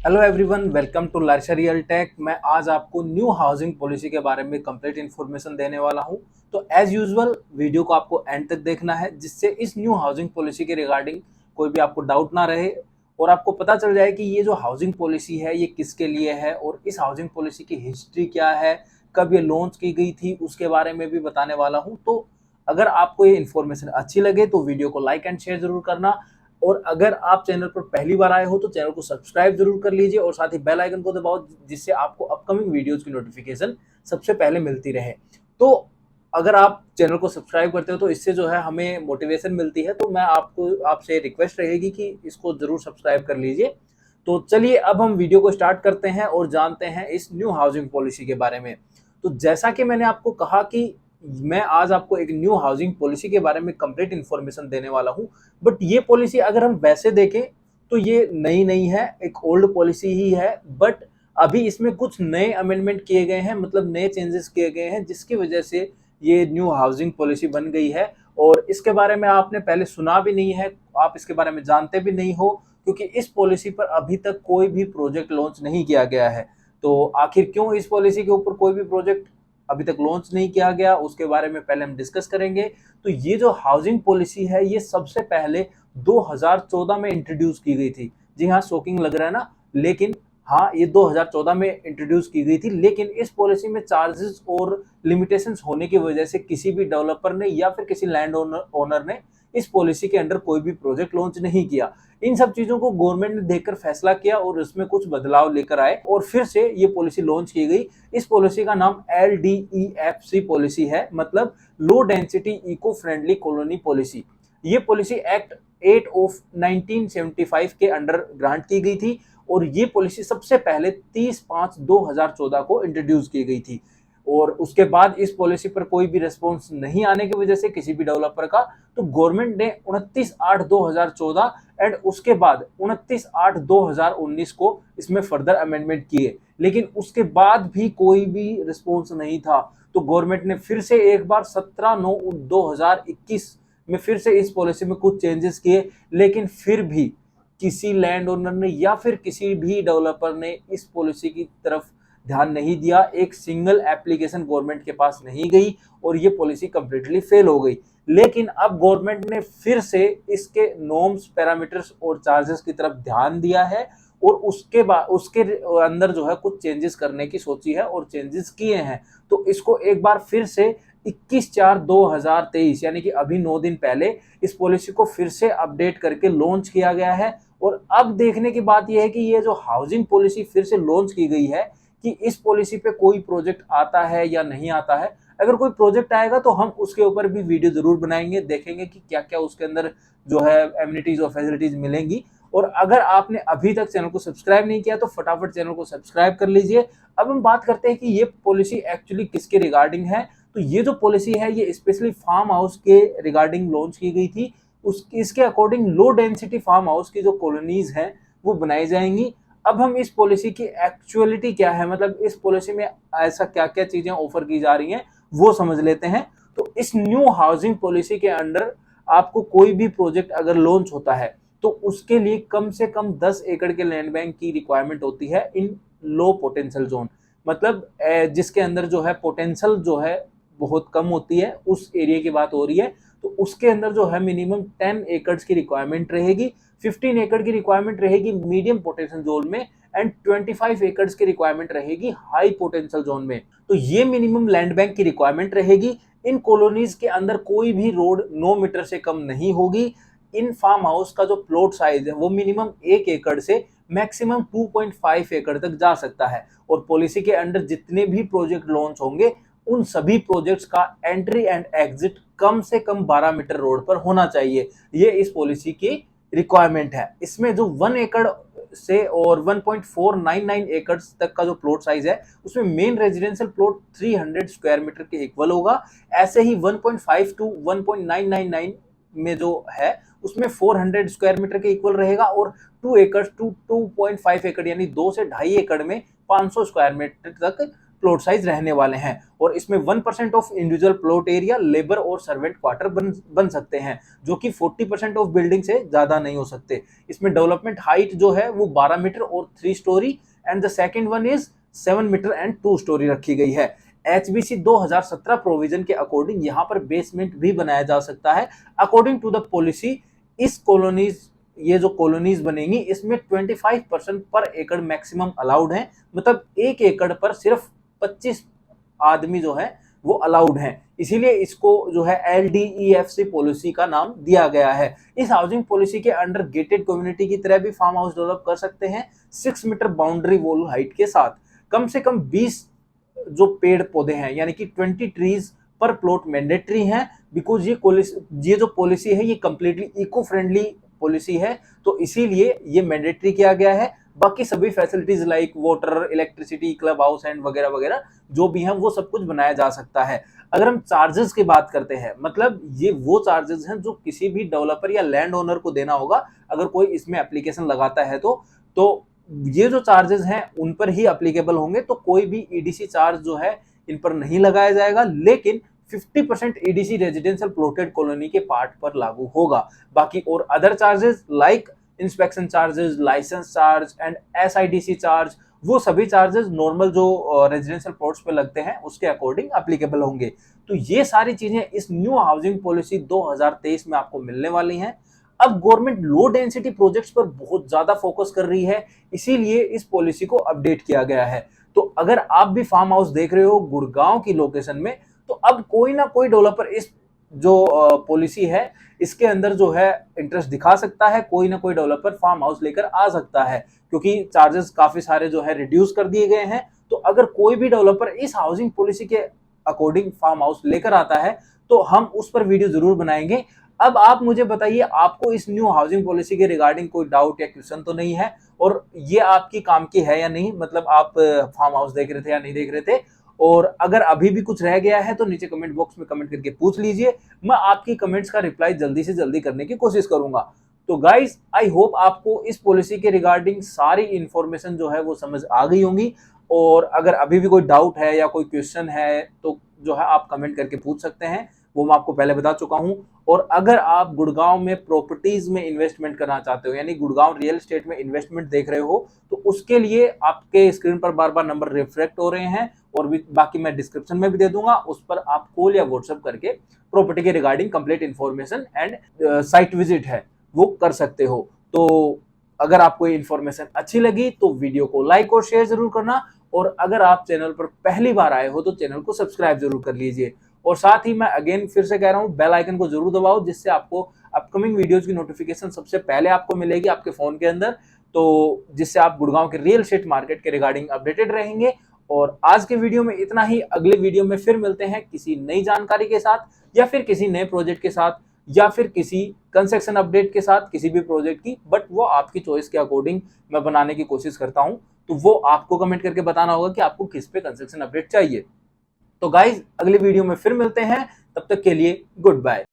Hello everyone, welcome to Larsha real tech. मैं आज आपको न्यू हाउसिंग पॉलिसी के बारे में कंप्लीट इन्फॉर्मेशन देने वाला हूं। तो एज यूजुअल वीडियो को आपको एंड तक देखना है, जिससे इस न्यू हाउसिंग पॉलिसी के रिगार्डिंग कोई भी आपको डाउट ना रहे और आपको पता चल जाए कि ये जो हाउसिंग पॉलिसी है ये किसके लिए है और इस हाउसिंग पॉलिसी की हिस्ट्री क्या है, कब ये लॉन्च की गई थी, उसके बारे में भी बताने वाला हूँ। तो अगर आपको ये इन्फॉर्मेशन अच्छी लगे तो वीडियो को लाइक एंड शेयर जरूर करना, और अगर आप चैनल पर पहली बार आए हो तो चैनल को सब्सक्राइब जरूर कर लीजिए और साथ ही बेल आइकन को दबाओ, जिससे आपको अपकमिंग वीडियोस की नोटिफिकेशन सबसे पहले मिलती रहे। तो अगर आप चैनल को सब्सक्राइब करते हो तो इससे जो है हमें मोटिवेशन मिलती है। तो मैं आपको आपसे रिक्वेस्ट रहेगी कि इसको जरूर सब्सक्राइब कर लीजिए। तो चलिए अब हम वीडियो को स्टार्ट करते हैं और जानते हैं इस न्यू हाउसिंग पॉलिसी के बारे में। तो जैसा कि मैंने आपको कहा कि मैं आज आपको एक न्यू हाउसिंग पॉलिसी के बारे में कंप्लीट इन्फॉर्मेशन देने वाला हूं। बट ये पॉलिसी अगर हम वैसे देखें तो ये नई नहीं है, एक ओल्ड पॉलिसी ही है। बट अभी इसमें कुछ नए अमेंडमेंट किए गए हैं, मतलब नए चेंजेस किए गए हैं, जिसकी वजह से ये न्यू हाउसिंग पॉलिसी बन गई है। और इसके बारे में आपने पहले सुना भी नहीं है, आप इसके बारे में जानते भी नहीं हो, क्योंकि इस पॉलिसी पर अभी तक कोई भी प्रोजेक्ट लॉन्च नहीं किया गया है। तो आखिर क्यों इस पॉलिसी के ऊपर कोई भी प्रोजेक्ट अभी तक लॉन्च नहीं किया गया, उसके बारे में पहले हम डिस्कस करेंगे। तो ये जो हाउसिंग पॉलिसी है ये सबसे पहले 2014 में इंट्रोड्यूस की गई थी। जी हाँ, शॉकिंग लग रहा है ना, लेकिन हाँ, ये 2014 में इंट्रोड्यूस की गई थी। लेकिन इस पॉलिसी में चार्जेस और लिमिटेशंस होने की वजह से किसी भी डेवलपर ने या फिर किसी लैंड ओनर ने इस पॉलिसी के अंडर कोई भी प्रोजेक्ट लॉन्च नहीं किया। इन सब चीजों को गवर्नमेंट ने देखकर फैसला किया और उसमें कुछ बदलाव लेकर आए और फिर से ये पॉलिसी लॉन्च की गई। इस पॉलिसी का नाम LDEFC पॉलिसी है, मतलब low density eco friendly colony policy. ये पॉलिसी एक्ट 8 ऑफ 1975 के अंडर ग्रांट की गई थी और ये पॉलिसी सबसे पहले 30/5/2014 को इंट्रोड्यूस की गई थी। और उसके बाद इस पॉलिसी पर कोई भी रिस्पॉन्स नहीं आने की वजह से किसी भी डेवलपर का, तो गवर्नमेंट ने 29/8/2014 एंड उसके बाद 29/8/2019 को इसमें फर्दर अमेंडमेंट किए। लेकिन उसके बाद भी कोई भी रिस्पॉन्स नहीं था। तो गवर्नमेंट ने फिर से एक बार 17/9/2021 में फिर से इस पॉलिसी में कुछ चेंजेस किए, लेकिन फिर भी किसी लैंड ओनर ने या फिर किसी भी डेवलपर ने इस पॉलिसी की तरफ ध्यान नहीं दिया। एक सिंगल एप्लीकेशन गवर्नमेंट के पास नहीं गई और ये पॉलिसी कंप्लीटली फेल हो गई। लेकिन अब गवर्नमेंट ने फिर से इसके नॉर्म्स, पैरामीटर्स और चार्जेस की तरफ ध्यान दिया है और उसके बाद उसके अंदर जो है कुछ चेंजेस करने की सोची है और चेंजेस किए हैं। तो इसको एक बार फिर से 21/4/2023 यानी कि अभी 9 दिन पहले इस पॉलिसी को फिर से अपडेट करके लॉन्च किया गया है। और अब देखने की बात यह है कि ये जो हाउसिंग पॉलिसी फिर से लॉन्च की गई है, कि इस पॉलिसी पे कोई प्रोजेक्ट आता है या नहीं आता है। अगर कोई प्रोजेक्ट आएगा तो हम उसके ऊपर भी वीडियो जरूर बनाएंगे, देखेंगे कि क्या क्या उसके अंदर जो है एमिनिटीज और फैसिलिटीज मिलेंगी। और अगर आपने अभी तक चैनल को सब्सक्राइब नहीं किया तो फटाफट चैनल को सब्सक्राइब कर लीजिए। अब हम बात करते हैं कि ये पॉलिसी एक्चुअली किसके रिगार्डिंग है। तो ये जो पॉलिसी है ये स्पेशली फार्म हाउस के रिगार्डिंग लॉन्च की गई थी। इसके according low density farm house की जो कॉलोनीज हैं वो बनाई जाएंगी। अब हम इस पॉलिसी की एक्चुअलिटी क्या है, मतलब इस पॉलिसी में ऐसा क्या क्या चीजें ऑफर की जा रही हैं, वो समझ लेते हैं। तो इस न्यू हाउसिंग पॉलिसी के अंडर आपको कोई भी प्रोजेक्ट अगर लॉन्च होता है तो उसके लिए कम से कम 10 एकड़ के लैंड बैंक की रिक्वायरमेंट होती है इन लो पोटेंशियल जोन। मतलब जिसके अंदर जो है पोटेंशियल जो है बहुत कम होती है, उस एरिया की बात हो रही है। तो उसके अंदर जो है मिनिमम 10 एकड़ की रिक्वायरमेंट रहेगी, 15 एकड़ की रिक्वायरमेंट रहेगी मीडियम पोटेंशियल जोन में एंड 25 एकड़ की रिक्वायरमेंट रहेगी हाई पोटेंशियल जोन में। तो ये मिनिमम लैंड बैंक की रिक्वायरमेंट रहेगी। इन कॉलोनीज के अंदर कोई भी रोड 9 मीटर से कम नहीं होगी। इन फार्म हाउस का जो प्लॉट साइज है वो मिनिमम 1 एकड़ से मैक्सिमम 2.5 एकड़ तक जा सकता है। और पॉलिसी के अंडर जितने भी प्रोजेक्ट लॉन्च होंगे उन सभी प्रोजेक्ट्स का एंट्री एंड एग्जिट कम से कम 12 मीटर रोड पर होना चाहिए। ये इस पॉलिसी की रिक्वायरमेंट है। इसमें जो 1 एकड़ से और 1.499 एकड़ तक का जो प्लॉट साइज है उसमें main residential plot 300 square metre के इक्वल होगा। ऐसे ही 1.5 टू 1.999 में जो है उसमें 400 स्क्वायर मीटर के इक्वल रहेगा और 2 एकड़ टू 2.5 एकड़ यानी 2 से 2.5 एकड़ में 500 स्क्वायर मीटर तक प्लॉट साइज रहने वाले हैं और इसमें 1% of individual plot area labour और सर्वेंट क्वार्टर बन सकते हैं, जो कि 40% ऑफ बिल्डिंग से ज्यादा नहीं हो सकते। इसमें डेवलपमेंट हाइट जो है वो 12 मीटर और 3 storey and the second one is 7 metre and 2 storey रखी गई है। HBC 2017 प्रोविजन के अकॉर्डिंग यहाँ पर बेसमेंट भी बनाया जा सकता है। अकॉर्डिंग टू द पॉलिसी इस कॉलोनीज, ये जो कॉलोनीज बनेंगी इसमें 25% पर एकड़ मैक्सिमम अलाउड है, मतलब 1 एकड़ पर सिर्फ 25 आदमी जो है वो अलाउड हैं। इसीलिए इसको जो है LDEFC पॉलिसी का नाम दिया गया है। इस हाउसिंग पॉलिसी के अंडर गेटेड कम्युनिटी की तरह भी फार्म हाउस डेवलप कर सकते हैं 6 मीटर बाउंड्री वॉल हाइट के साथ। कम से कम 20 जो पेड़ पौधे हैं यानी कि 20 ट्रीज पर प्लॉट मैंडेटरी हैं, बिकॉज ये जो पॉलिसी है ये कंप्लीटली इको फ्रेंडली पॉलिसी है, तो इसीलिए ये मैंडेटरी किया गया है। बाकी सभी facilities like water, electricity, club house and वगैरह वगैरह जो भी हैं वो सब कुछ बनाया जा सकता है। अगर हम चार्जेस की बात करते हैं, मतलब ये वो चार्जेस हैं जो किसी भी डेवलपर या लैंड ओनर को देना होगा अगर कोई इसमें एप्लीकेशन लगाता है तो ये जो चार्जेस हैं उन पर ही एप्लीकेबल होंगे, तो कोई भी EDC चार्ज जो है इन पर नहीं लगाया जाएगा, लेकिन 50% EDC रेजिडेंशियल प्लॉटेड कॉलोनी के पार्ट पर लागू होगा। बाकी और other charges like inspection charges, licence charge and SIDC charge, वो सभी चार्जेस नॉर्मल जो रेजिडेंशियल प्लॉट्स पे लगते हैं उसके अकॉर्डिंग एप्लीकेबल होंगे। तो ये सारी चीजें इस न्यू हाउसिंग पॉलिसी 2023 में आपको मिलने वाली हैं। अब गवर्नमेंट लो डेंसिटी प्रोजेक्ट्स पर बहुत ज्यादा फोकस कर रही है, इसीलिए इस पॉलिसी को अपडेट किया गया है। तो अगर आप भी फार्म हाउस देख रहे हो गुड़गांव की लोकेशन में, तो अब कोई ना कोई डेवलपर इस जो पॉलिसी है इसके अंदर जो है इंटरेस्ट दिखा सकता है, कोई ना कोई डेवलपर फार्म हाउस लेकर आ सकता है, क्योंकि चार्जेस काफी सारे जो है रिड्यूस कर दिए गए हैं। तो अगर कोई भी डेवलपर इस हाउसिंग पॉलिसी के अकॉर्डिंग फार्म हाउस लेकर आता है तो हम उस पर वीडियो जरूर बनाएंगे। अब आप मुझे बताइए, आपको इस न्यू हाउसिंग पॉलिसी के रिगार्डिंग कोई डाउट या क्वेश्चन तो नहीं है, और ये आपकी काम की है या नहीं, मतलब आप फार्म हाउस देख रहे थे या नहीं देख रहे थे, और अगर अभी भी कुछ रह गया है तो नीचे कमेंट बॉक्स में कमेंट करके पूछ लीजिए। मैं आपकी कमेंट्स का रिप्लाई जल्दी से जल्दी करने की कोशिश करूंगा। तो गाइस, आई होप आपको इस पॉलिसी के रिगार्डिंग सारी इंफॉर्मेशन जो है वो समझ आ गई होंगी, और अगर अभी भी कोई डाउट है या कोई क्वेश्चन है तो जो है आप कमेंट करके पूछ सकते हैं, वो मैं आपको पहले बता चुका हूं। और अगर आप गुड़गांव में प्रॉपर्टीज में इन्वेस्टमेंट करना चाहते हो, यानी गुड़गांव रियल एस्टेट में इन्वेस्टमेंट देख रहे हो, तो उसके लिए आपके स्क्रीन पर बार बार नंबर रिफ्लेक्ट हो रहे हैं, और भी बाकी मैं डिस्क्रिप्शन में भी दे दूंगा, उस पर आप कॉल या व्हाट्सएप करके प्रॉपर्टी के regarding complete information and site visit है वो कर सकते हो। तो अगर आपको ये इन्फॉर्मेशन अच्छी लगी तो वीडियो को लाइक और शेयर जरूर करना, और अगर आप चैनल पर पहली बार आए हो तो चैनल को सब्सक्राइब जरूर कर लीजिए। और साथ ही मैं अगेन फिर से कह रहा हूँ, बेल आइकन को जरूर दबाओ, जिससे आपको अपकमिंग वीडियोज की नोटिफिकेशन सबसे पहले आपको मिलेगी आपके फोन के अंदर, तो जिससे आप गुड़गांव के रियल एस्टेट मार्केट के रिगार्डिंग अपडेटेड रहेंगे। और आज के वीडियो में इतना ही, अगले वीडियो में फिर मिलते हैं किसी नई जानकारी के साथ, या फिर किसी नए प्रोजेक्ट के साथ, या फिर किसी कंस्ट्रक्शन अपडेट के साथ, किसी भी प्रोजेक्ट की, बट वो आपकी चॉइस के अकॉर्डिंग मैं बनाने की कोशिश करता हूं। तो वो आपको कमेंट करके बताना होगा कि आपको किस पे कंस्ट्रक्शन अपडेट चाहिए। तो गाइज, अगले वीडियो में फिर मिलते हैं, तब तक के लिए गुड बाय।